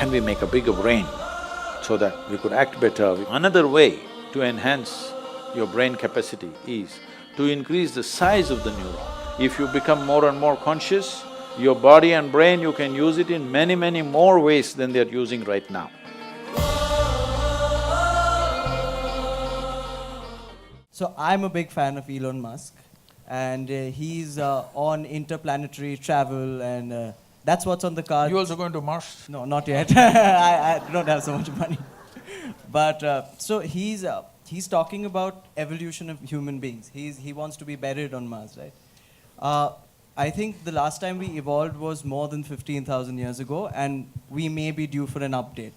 can we make a bigger brain so that we could act better? Another way to enhance your brain capacity is to increase the size of the neuron. If you become more and more conscious, your body and brain, you can use it in many, many more ways than they're using right now. So I'm a big fan of Elon Musk, and he's on interplanetary travel, and that's what's on the cards. You also going to Mars? No, not yet. I don't have so much money. But so he's talking about evolution of human beings. He wants to be buried on Mars, right? I think the last time we evolved was more than 15,000 years ago, and we may be due for an update.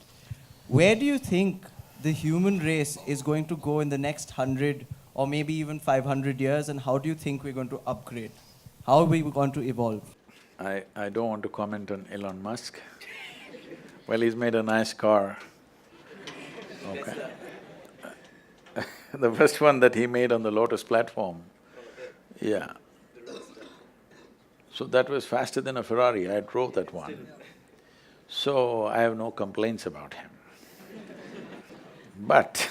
Where do you think the human race is going to go in the next 100 or maybe even 500 years, and how do you think we're going to upgrade? How are we going to evolve? I don't want to comment on Elon Musk. Well, he's made a nice car. Okay. The first one that he made on the Lotus platform, yeah. So that was faster than a Ferrari, I drove that one. So I have no complaints about him. But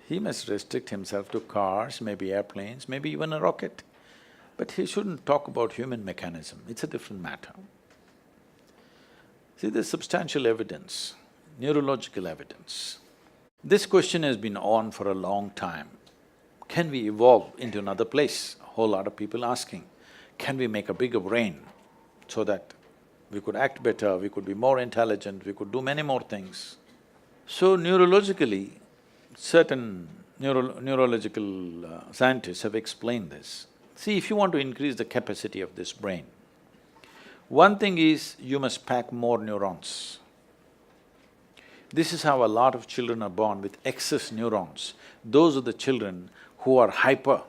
he must restrict himself to cars, maybe airplanes, maybe even a rocket. But he shouldn't talk about human mechanism, it's a different matter. See, there's substantial evidence, neurological evidence. This question has been on for a long time. Can we evolve into another place? A whole lot of people asking. Can we make a bigger brain so that we could act better, we could be more intelligent, we could do many more things? So neurologically, certain neurological scientists have explained this. See, if you want to increase the capacity of this brain, one thing is you must pack more neurons. This is how a lot of children are born with excess neurons. Those are the children who are hyper,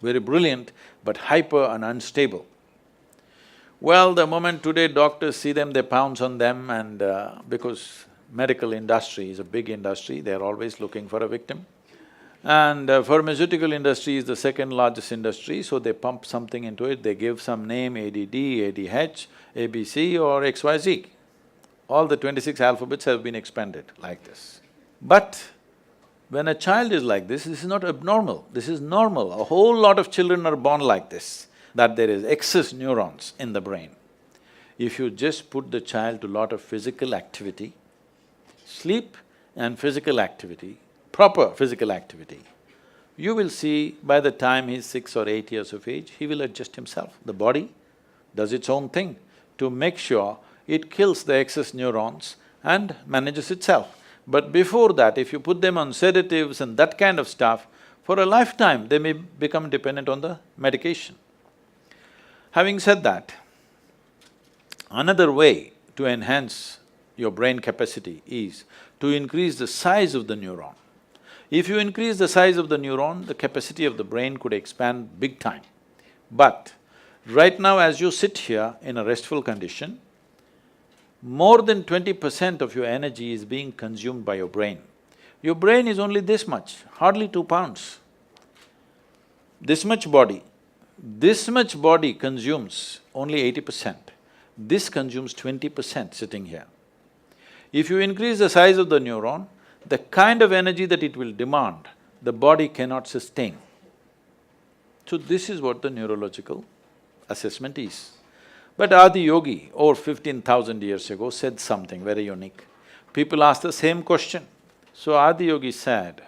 very brilliant, but hyper and unstable. Well, the moment today doctors see them, they pounce on them, and because medical industry is a big industry, they're always looking for a victim. And pharmaceutical industry is the second largest industry, so they pump something into it, they give some name, ADD, ADH, ABC or XYZ. All the 26 alphabets have been expanded like this. But when a child is like this is not abnormal, this is normal. A whole lot of children are born like this, that there is excess neurons in the brain. If you just put the child to lot of physical activity, sleep and physical activity, proper physical activity, you will see by the time he's 6 or 8 years of age, he will adjust himself. The body does its own thing to make sure it kills the excess neurons and manages itself. But before that, if you put them on sedatives and that kind of stuff, for a lifetime they may become dependent on the medication. Having said that, another way to enhance your brain capacity is to increase the size of the neuron. If you increase the size of the neuron, the capacity of the brain could expand big time. But right now as you sit here in a restful condition, more than 20% of your energy is being consumed by your brain. Your brain is only this much, hardly 2 pounds. This much body consumes only 80%. This consumes 20% sitting here. If you increase the size of the neuron, the kind of energy that it will demand, the body cannot sustain. So this is what the neurological assessment is. But Adi Yogi, over 15,000 years ago, said something very unique. People asked the same question. So Adi Yogi said,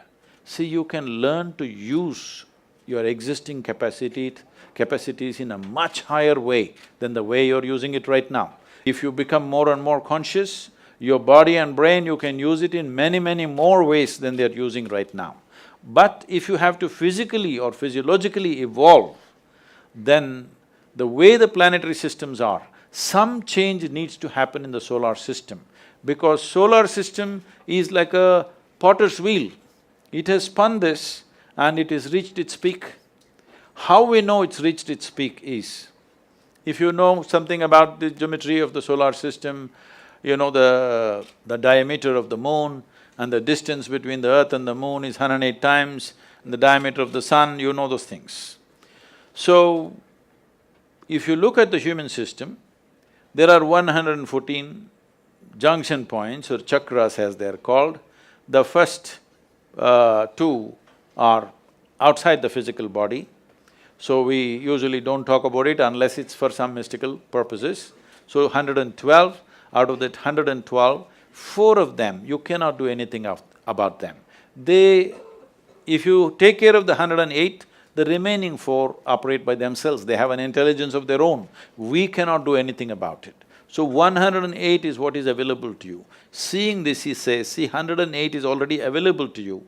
see, you can learn to use your existing capacities in a much higher way than the way you're using it right now. If you become more and more conscious, your body and brain, you can use it in many, many more ways than they're using right now. But if you have to physically or physiologically evolve, then the way the planetary systems are, some change needs to happen in the solar system, because solar system is like a potter's wheel. It has spun this and it has reached its peak. How we know it's reached its peak is, if you know something about the geometry of the solar system, you know the diameter of the moon and the distance between the earth and the moon is 108 times, and the diameter of the sun, you know those things. So, if you look at the human system, there are 114 junction points or chakras as they're called. The first two are outside the physical body, so we usually don't talk about it unless it's for some mystical purposes. So 112, out of that 112, four of them, you cannot do anything about them. If you take care of the 108, the remaining four operate by themselves, they have an intelligence of their own. We cannot do anything about it. So 108 is what is available to you. Seeing this, he says, see, 108 is already available to you.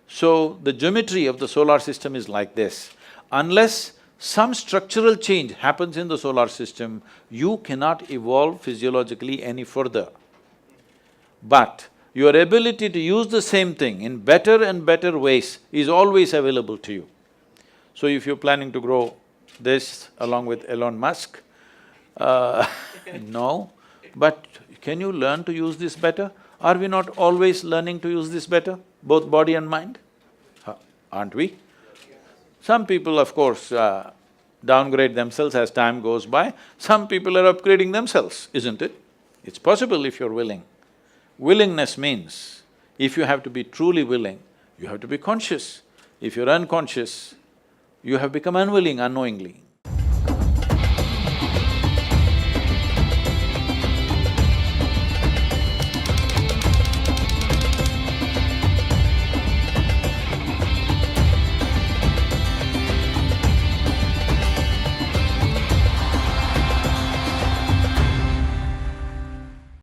So the geometry of the solar system is like this. Unless some structural change happens in the solar system, you cannot evolve physiologically any further. But your ability to use the same thing in better and better ways is always available to you. So if you're planning to grow this along with Elon Musk, no, but can you learn to use this better? Are we not always learning to use this better, both body and mind? Aren't we? Some people, of course, downgrade themselves as time goes by. Some people are upgrading themselves, isn't it? It's possible if you're willing. Willingness means, if you have to be truly willing, you have to be conscious. If you're unconscious, you have become unwilling unknowingly.